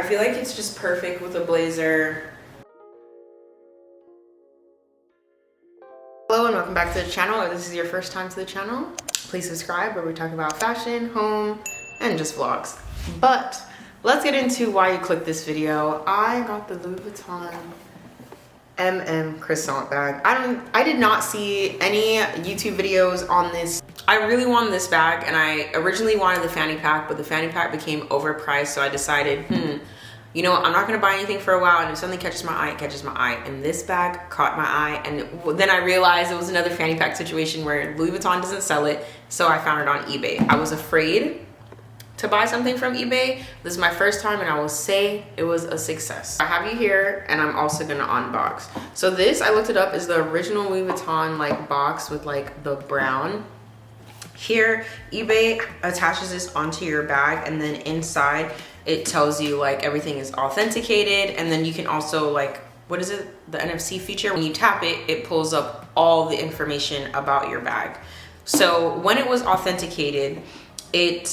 feel like it's just perfect with a blazer. Hello and welcome back to the channel. If this is your first time to the channel, please subscribe, where we talk about fashion, home, and just vlogs. But let's get into why you clicked this video. I got the Louis Vuitton MM croissant bag. I did not see any YouTube videos on this. I really wanted this bag, and I originally wanted the fanny pack, but the fanny pack became overpriced, so I decided, you know, I'm not gonna buy anything for a while, and if something catches my eye, it catches my eye. And this bag caught my eye, and then I realized it was another fanny pack situation where Louis Vuitton doesn't sell it, so I found it on eBay. I was afraid to buy something from eBay. This is my first time, and I will say it was a success. I have you here, and I'm also gonna unbox. So this, I looked it up, is the original Louis Vuitton like box with like the brown. Here, eBay attaches this onto your bag, and then inside it tells you like everything is authenticated, and then you can also like, what is it, the NFC feature, when you tap it, it pulls up all the information about your bag. So when it was authenticated, it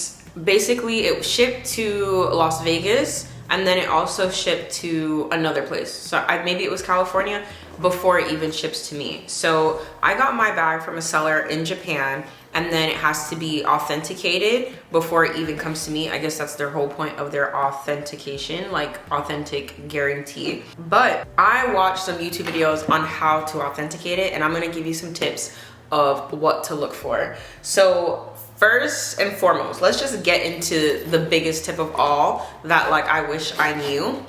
shipped to Las Vegas, and then it also shipped to another place. So maybe it was California before it even ships to me. So I got my bag from a seller in Japan, and then it has to be authenticated before it even comes to me. I guess that's their whole point of their authentication, like authentic guarantee. But I watched some YouTube videos on how to authenticate it, and I'm gonna give you some tips of what to look for. So first and foremost, let's just get into the biggest tip of all that like I wish I knew.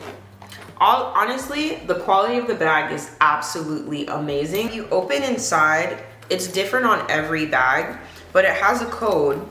Honestly, the quality of the bag is absolutely amazing. You open inside, it's different on every bag, but it has a code,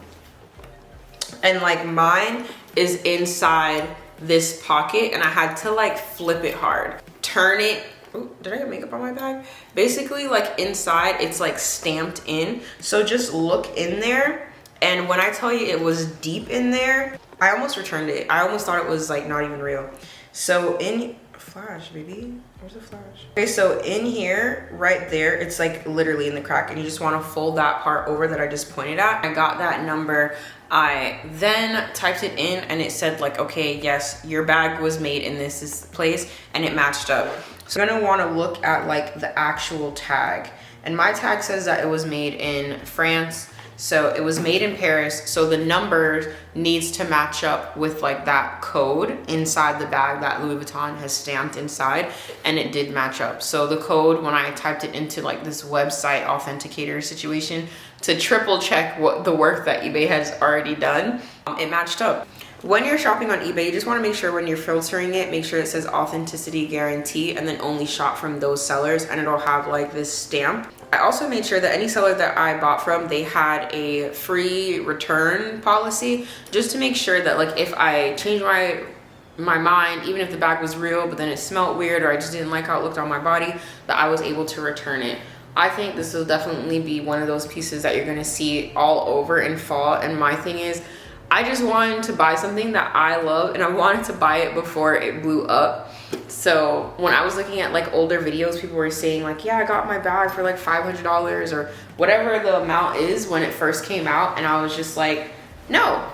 and like mine is inside this pocket, and I had to like flip it hard, turn it. Ooh, did I get makeup on my bag? Basically, like inside it's like stamped in, so just look in there. And when I tell you it was deep in there, I almost returned it. I almost thought it was like not even real. So in flash, baby, where's the flash? Okay, so in here, right there, it's like literally in the crack, and you just want to fold that part over that I just pointed at. I got that number. I then typed it in, and it said like, okay, yes, your bag was made in this place, and it matched up. So I'm gonna want to look at like the actual tag, and my tag says that it was made in France. So it was made in Paris, so the number needs to match up with like that code inside the bag that Louis Vuitton has stamped inside, and it did match up. So the code, when I typed it into like this website authenticator situation to triple check what the work that eBay has already done, it matched up. When you're shopping on eBay, you just want to make sure when you're filtering it, make sure it says authenticity guarantee, and then only shop from those sellers, and it'll have like this stamp. I also made sure that any seller that I bought from, they had a free return policy, just to make sure that like if I changed my mind, even if the bag was real but then it smelled weird, or I just didn't like how it looked on my body, that I was able to return it. I think this will definitely be one of those pieces that you're gonna see all over in fall. And my thing is, I just wanted to buy something that I love, and I wanted to buy it before it blew up. So when I was looking at like older videos, people were saying like, yeah, I got my bag for like $500 or whatever the amount is when it first came out. And I was just like, no,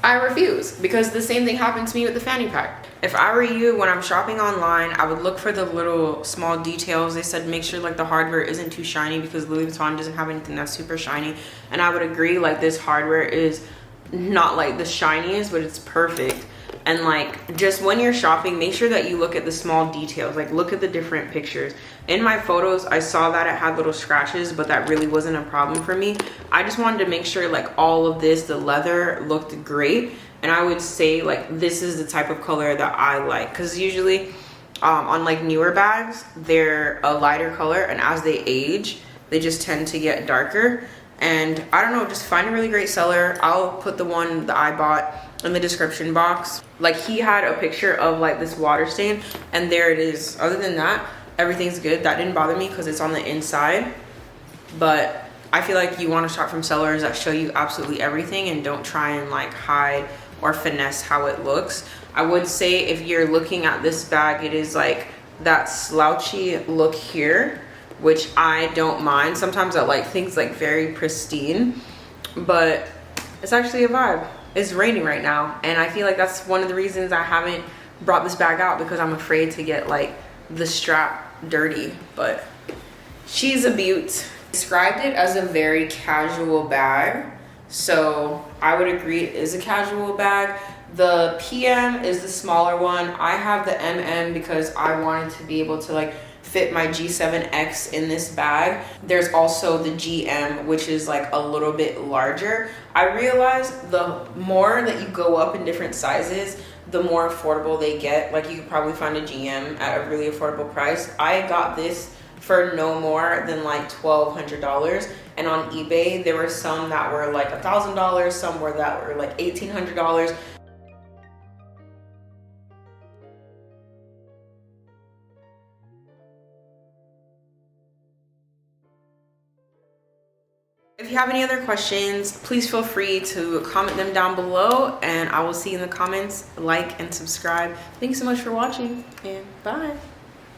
I refuse, because the same thing happened to me with the fanny pack. If I were you, when I'm shopping online, I would look for the little small details. They said make sure like the hardware isn't too shiny, because Louis Vuitton doesn't have anything that's super shiny. And I would agree, like this hardware is not like the shiniest, but it's perfect. And like, just when you're shopping, make sure that you look at the small details, like look at the different pictures. In my photos, I saw that it had little scratches, but that really wasn't a problem for me. I just wanted to make sure like all of this, the leather looked great. And I would say like, this is the type of color that I like, because usually on like newer bags, they're a lighter color, and as they age, they just tend to get darker. And I don't know, just find a really great seller. I'll put the one that I bought in the description box. Like, he had a picture of like this water stain, and there it is. Other than that, everything's good. That didn't bother me because it's on the inside. But I feel like you want to shop from sellers that show you absolutely everything, and don't try and like hide or finesse how it looks. I would say if you're looking at this bag, it is like that slouchy look here, which I don't mind. Sometimes I like things like very pristine, but it's actually a vibe. It's raining right now, and I feel like that's one of the reasons I haven't brought this bag out because I'm afraid to get like the strap dirty, but she's a beaut. Described it as a very casual bag, so I would agree it is a casual bag. The PM is the smaller one. I have the MM because I wanted to be able to like fit my G7X in this bag. There's also the GM, which is like a little bit larger. I realized the more that you go up in different sizes, the more affordable they get. Like you could probably find a GM at a really affordable price. I got this for no more than like $1,200, and on eBay there were some that were like $1,000, some were that were like $1,800. If you have any other questions, please feel free to comment them down below, and I will see you in the comments. Like and subscribe. Thanks so much for watching, and bye.